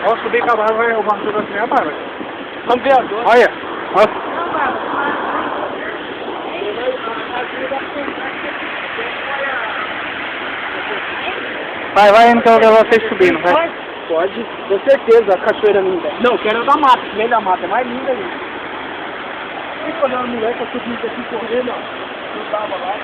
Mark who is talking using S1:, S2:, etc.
S1: Ó, subir com a barra, vai roubar tudo assim, a barra.
S2: Vamos ver agora.
S1: Olha, ó. Vai indo que eu levo vocês subindo, vai.
S2: Pode, com certeza, a cachoeira linda. Não, quero da mata, meio da mata, é mais linda ainda. E quando era moleque, eu subi aqui correndo, ó. Eu tava lá,